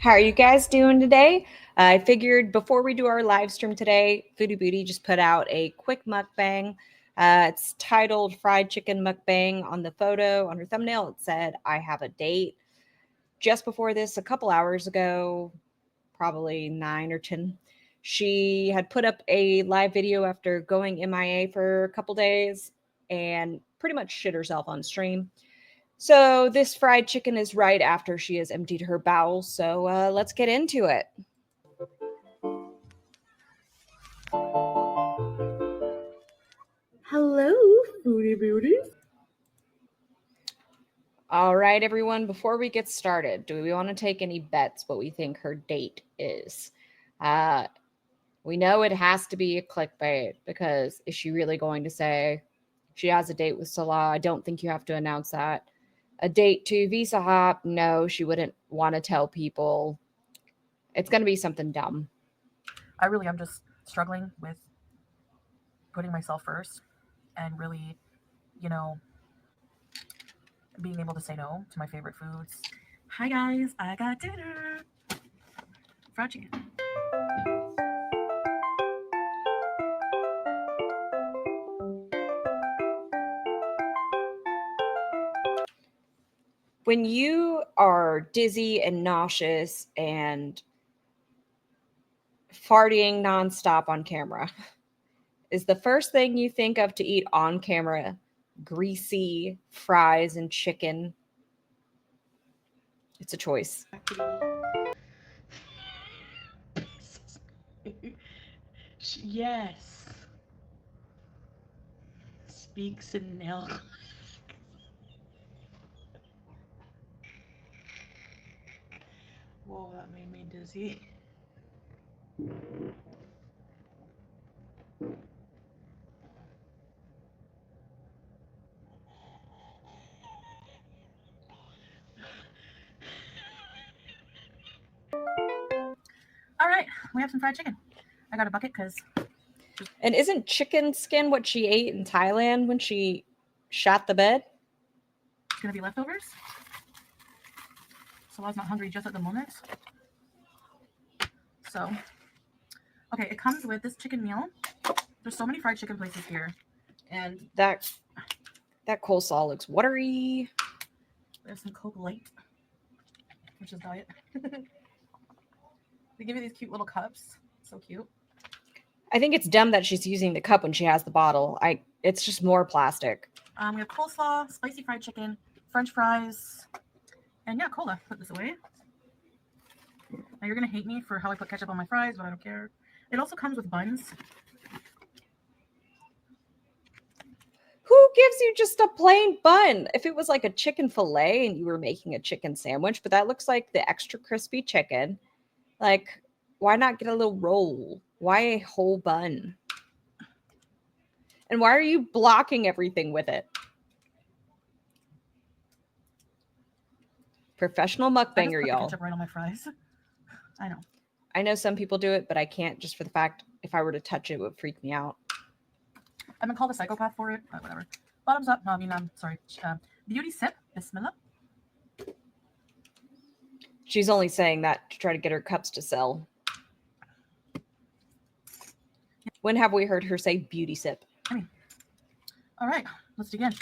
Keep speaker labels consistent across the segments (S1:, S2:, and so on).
S1: How are you guys doing today? I figured before we do our live stream today, Foodie Beauty just put out a quick mukbang. It's titled Fried Chicken Mukbang. On the photo, on her thumbnail, it said, I have a date. Just before this, a couple hours ago, probably 9 or 10, she had put up a live video after going MIA for a couple days and pretty much shit herself on stream. So this fried chicken is right after she has emptied her bowel. So let's get into it.
S2: Hello, Foodie Beauty.
S1: All right, everyone, before we get started, do we want to take any bets what we think her date is? We know it has to be a clickbait because is she really going to say she has a date with Salah? I don't think you have to announce that. A date to Visa Hop? No, she wouldn't want to tell people. It's going to be something dumb.
S2: I really am just struggling with putting myself first and really, being able to say no to my favorite foods. Hi guys, I got dinner. Fried chicken.
S1: When you are dizzy and nauseous and farting nonstop on camera, is the first thing you think of to eat on camera greasy fries and chicken? It's a choice.
S3: Yes. Speaks in Nell. Whoa, that made me dizzy.
S2: All right, we have some fried chicken. I got a bucket because.
S1: And isn't chicken skin what she ate in Thailand when she shot the bed?
S2: It's going to be leftovers. Salah's not hungry just at the moment. So, okay, it comes with this chicken meal. There's so many fried chicken places here. And
S1: that coleslaw looks watery.
S2: There's some Coke Light, which is diet. They give you these cute little cups. So cute.
S1: I think it's dumb that she's using the cup when she has the bottle. It's just more plastic.
S2: We have coleslaw, spicy fried chicken, French fries, and yeah, cola. Put this away. Now you're gonna hate me for how I put ketchup on my fries, but I don't care. It also comes with buns.
S1: Who gives you just a plain bun? If it was like a chicken fillet and you were making a chicken sandwich, but that looks like the extra crispy chicken. Like, why not get a little roll? Why a whole bun? And why are you blocking everything with it? Professional mukbanger, y'all.
S2: Ketchup right on my fries. I know.
S1: I know some people do it, but I can't just for the fact if I were to touch it, it would freak me out.
S2: I've been called a psychopath for it, but whatever. Bottoms up. No, I mean, I'm sorry. Beauty sip. Bismillah.
S1: She's only saying that to try to get her cups to sell. When have we heard her say beauty sip?
S2: I mean, all right, let's begin.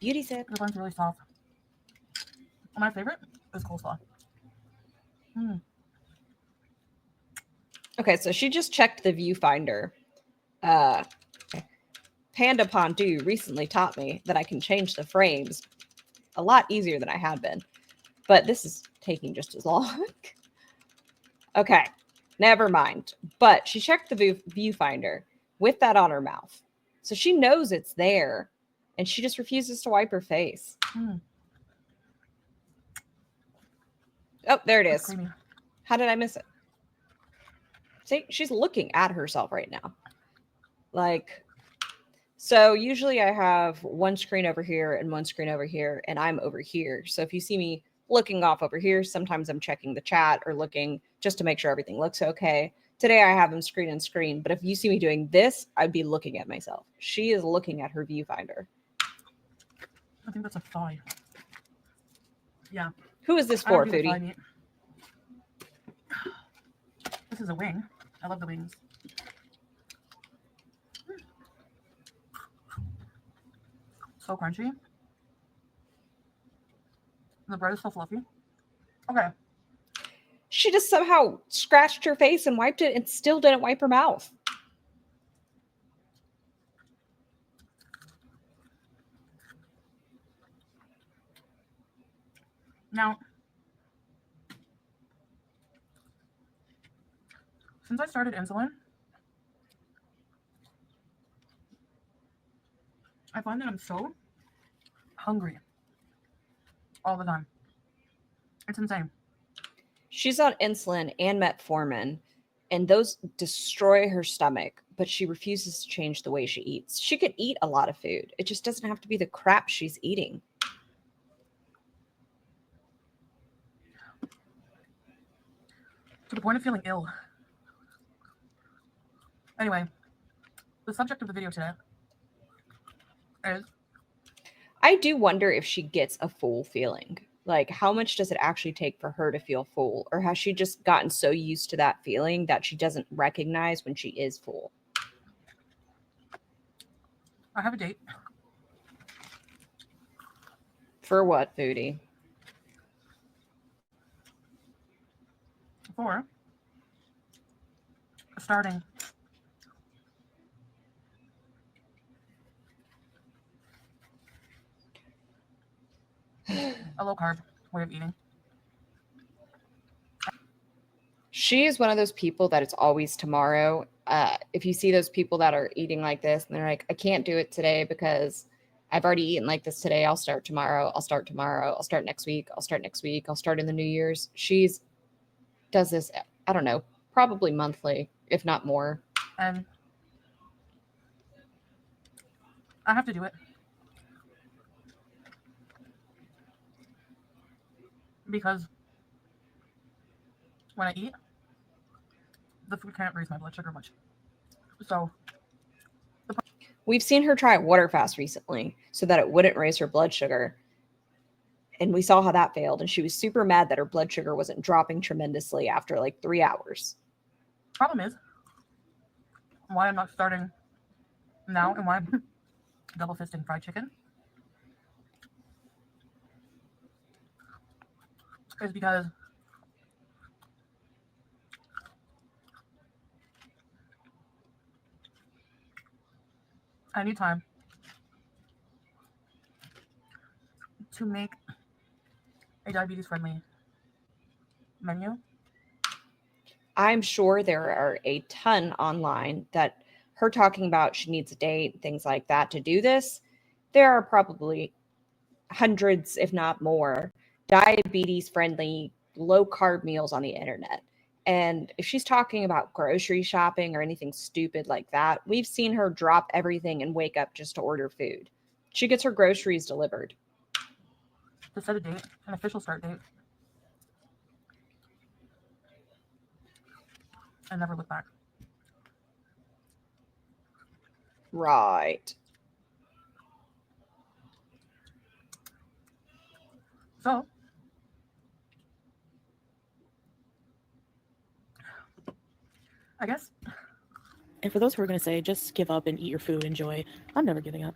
S1: Beauty sip.
S2: The bun's really soft. My favorite is coleslaw.
S1: Okay, so she just checked the viewfinder. Panda Pondu recently taught me that I can change the frames a lot easier than I had been. But this is taking just as long. Okay, never mind. But she checked the viewfinder with that on her mouth. So she knows it's there, and she just refuses to wipe her face. Oh, there it is.
S2: Creamy.
S1: How did I miss it? See, she's looking at herself right now. Like, so usually I have one screen over here and one screen over here, and I'm over here. So if you see me looking off over here, sometimes I'm checking the chat or looking just to make sure everything looks okay. Today I have them screen and screen, but if you see me doing this, I'd be looking at myself. She is looking at her viewfinder.
S2: I think that's a thigh. Yeah.
S1: Who is this
S2: I don't
S1: for,
S2: do the fried
S1: Foodie?
S2: meat. This is a wing. I love the wings. So crunchy. The bread is so fluffy. Okay.
S1: She just somehow scratched her face and wiped it and still didn't wipe her mouth.
S2: Now, since I started insulin, I find that I'm so hungry all the time. It's insane.
S1: She's on insulin and metformin, and those destroy her stomach, but she refuses to change the way she eats. She could eat a lot of food. It just doesn't have to be the crap she's eating.
S2: To the point of feeling ill. Anyway, the subject of the video today is
S1: I do wonder if she gets a full feeling. Like, how much does it actually take for her to feel full? Or has she just gotten so used to that feeling that she doesn't recognize when she is full?
S2: I have a date
S1: For what, Foodie?
S2: for starting a low carb way of eating.
S1: She is one of those people that it's always tomorrow. If you see those people that are eating like this and they're like, I can't do it today because I've already eaten like this today. I'll start tomorrow. I'll start tomorrow. I'll start next week. I'll start next week. I'll start in the New Year's. She's does this, I don't know, probably monthly, if not more.
S2: And I have to do it because when I eat, the food can't raise my blood sugar much. So
S1: We've seen her try a water fast recently so that it wouldn't raise her blood sugar. And we saw how that failed. And she was super mad that her blood sugar wasn't dropping tremendously after like 3 hours.
S2: problem is why I'm not starting now and why I'm double fisting fried chicken is because I need time to make a diabetes friendly menu.
S1: I'm sure there are a ton online that her talking about she needs a date, things like that to do this. There are probably hundreds, if not more, diabetes friendly, low carb meals on the internet. And if she's talking about grocery shopping or anything stupid like that, we've seen her drop everything and wake up just to order food. She gets her groceries delivered.
S2: To set a date, an official start date, and never look back.
S1: Right.
S2: So I guess.
S3: And for those who are going to say, just give up and eat your food, enjoy, I'm never giving up.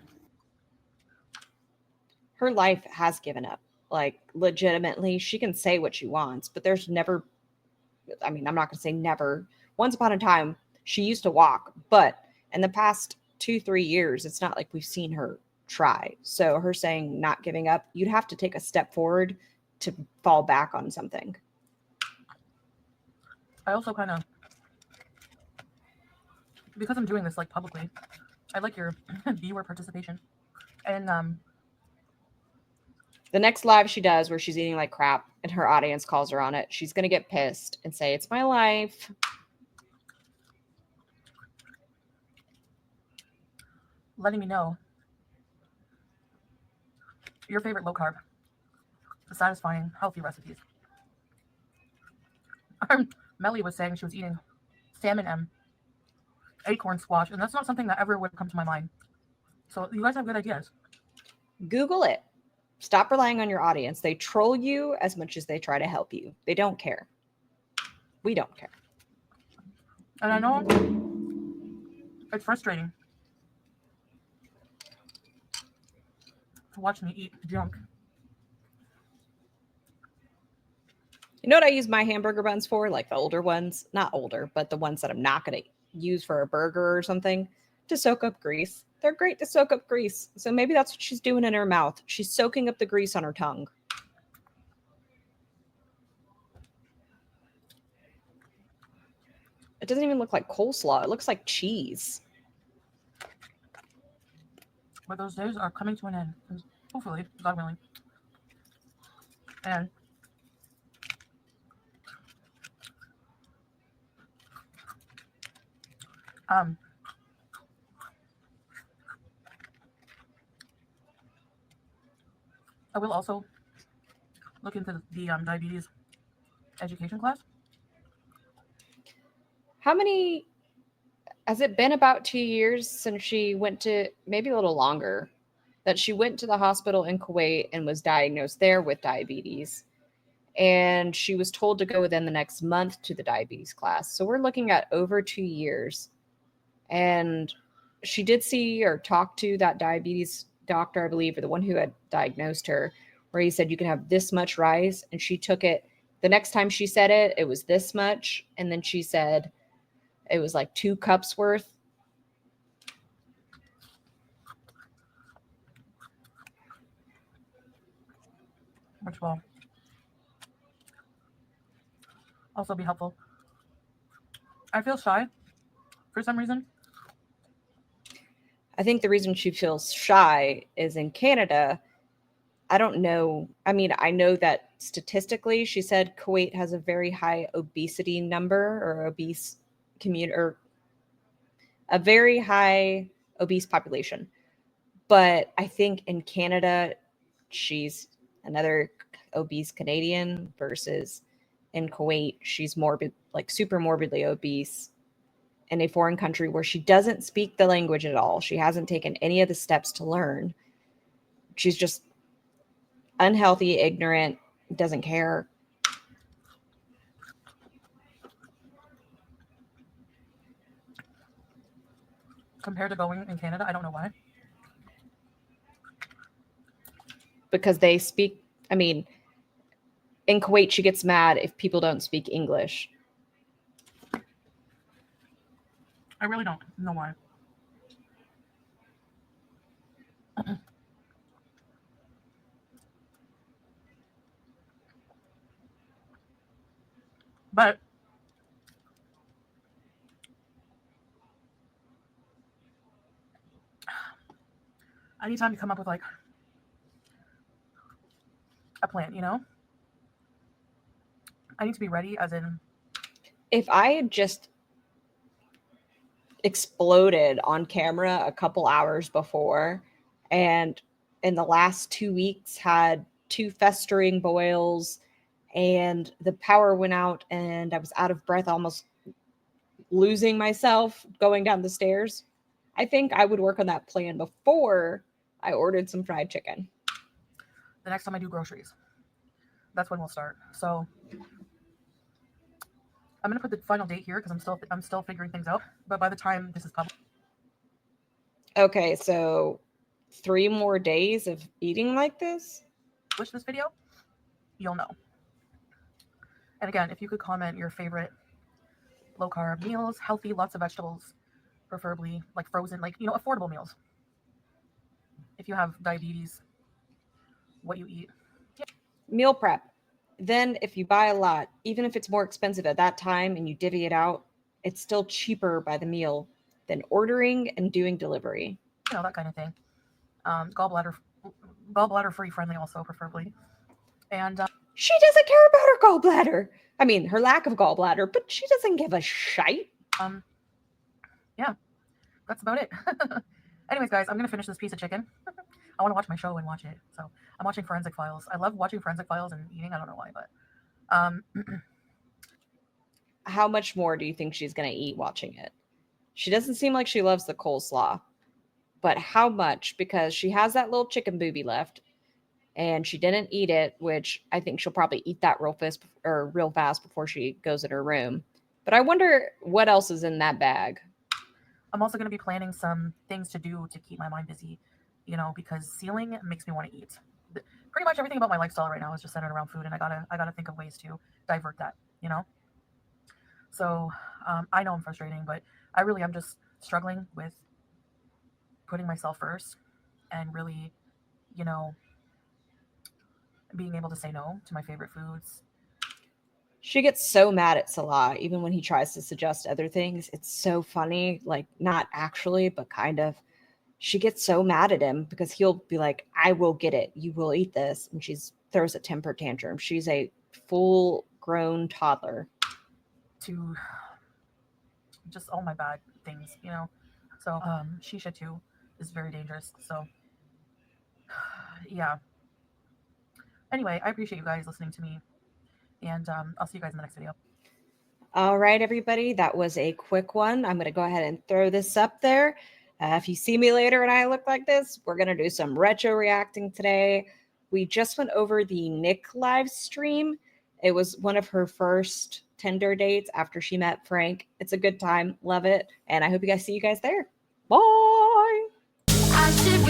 S1: Her life has given up. Like, legitimately, she can say what she wants, but there's never, I mean, I'm not going to say never. Once upon a time, she used to walk, but in the past 2-3 years, it's not like we've seen her try. So her saying not giving up, you'd have to take a step forward to fall back on something.
S2: I also kind of, because I'm doing this like publicly, I like your viewer participation. And
S1: The next live she does where she's eating like crap and her audience calls her on it, she's going to get pissed and say, it's my life.
S2: letting me know your favorite low carb, satisfying, healthy recipes. Melly was saying she was eating salmon and acorn squash, and that's not something that ever would come to my mind. So you guys have good ideas.
S1: Google it. Stop relying on your audience. They troll you as much as they try to help you. They don't care. We don't care.
S2: And I know it's frustrating to watch me eat junk.
S1: You know what I use my hamburger buns for? Like the older ones, not older, but the ones that I'm not going to use for a burger or something, to soak up grease. They're great to soak up grease. So maybe that's what she's doing in her mouth. She's soaking up the grease on her tongue. It doesn't even look like coleslaw. It looks like cheese.
S2: But those days are coming to an end. Hopefully, God willing. And I will also look into the diabetes education class.
S1: How many has it been? About 2 years since she went to, maybe a little longer, that she went to the hospital in Kuwait and was diagnosed there with diabetes. And she was told to go within the next month to the diabetes class. So we're looking at over 2 years. And she did see or talk to that diabetes doctor, I believe, or the one who had diagnosed her, where he said you can have this much rice. And she took it. The next time she said it, it was this much. And then she said it was like 2 cups worth.
S2: Which will also be helpful. I feel shy for some reason.
S1: I think the reason she feels shy is in Canada. I don't know. I mean, I know that statistically, she said Kuwait has a very high obesity number, or obese community, or a very high obese population. But I think in Canada, she's another obese Canadian versus in Kuwait, she's morbid, like super morbidly obese in a foreign country where she doesn't speak the language at all. She hasn't taken any of the steps to learn. She's just unhealthy, ignorant, doesn't care.
S2: Compared to going in Canada, I don't know why.
S1: Because they speak, I mean, in Kuwait, she gets mad if people don't speak English.
S2: I really don't know why. But I need time to come up with like a plan, you know? I need to be ready, as in,
S1: If I had just exploded on camera a couple hours before, and in the last 2 weeks had 2 festering boils, and the power went out and I was out of breath, almost losing myself going down the stairs, I think I would work on that plan before I ordered some fried chicken.
S2: the next time I do groceries, that's when we'll start. So I'm gonna put the final date here because I'm still figuring things out. But by the time this is published,
S1: Okay, so 3 more days of eating like this?
S2: this video, you'll know. And again, if you could comment your favorite low carb meals, healthy, lots of vegetables, preferably like frozen, like, you know, affordable meals. If you have diabetes, what you eat.
S1: Meal prep. Then if you buy a lot, even if it's more expensive at that time and you divvy it out, it's still cheaper by the meal than ordering and doing delivery.
S2: You know, that kind of thing. Gallbladder free friendly also, preferably. And
S1: She doesn't care about her gallbladder. I mean, her lack of gallbladder, but she doesn't give a shite.
S2: yeah, that's about it. Anyways, guys, I'm gonna finish this piece of chicken. I want to watch my show and watch it. So I'm watching Forensic Files. I love watching Forensic Files and eating. I don't know why, but
S1: How much more do you think she's going to eat watching it? She doesn't seem like she loves the coleslaw, but how much? Because she has that little chicken booby left. and she didn't eat it, which I think she'll probably eat that real fast before she goes in her room. But I wonder what else is in that bag.
S2: I'm also going to be planning some things to do to keep my mind busy, because sealing makes me want to eat. Pretty much everything about my lifestyle right now is just centered around food, and I gotta think of ways to divert that. So I know I'm frustrating, but I really am just struggling with putting myself first and really, you know, being able to say no to my favorite foods.
S1: She gets so mad at Salah, even when he tries to suggest other things. It's so funny, like not actually, but kind of. She gets so mad at him because he'll be like, "I will get it. You will eat this," and she throws a temper tantrum. She's a full-grown toddler.
S2: To just all my bad things. So shisha too is very dangerous. So yeah. Anyway, I appreciate you guys listening to me, and I'll see you guys in the next video.
S1: All right, everybody, that was a quick one. I'm going to go ahead and throw this up there. If you see me later and I look like this, we're going to do some retro reacting today. We just went over the Nick live stream. It was one of her first Tinder dates after she met Frank. It's a good time. Love it. And I hope you guys see you guys there. Bye.
S4: I should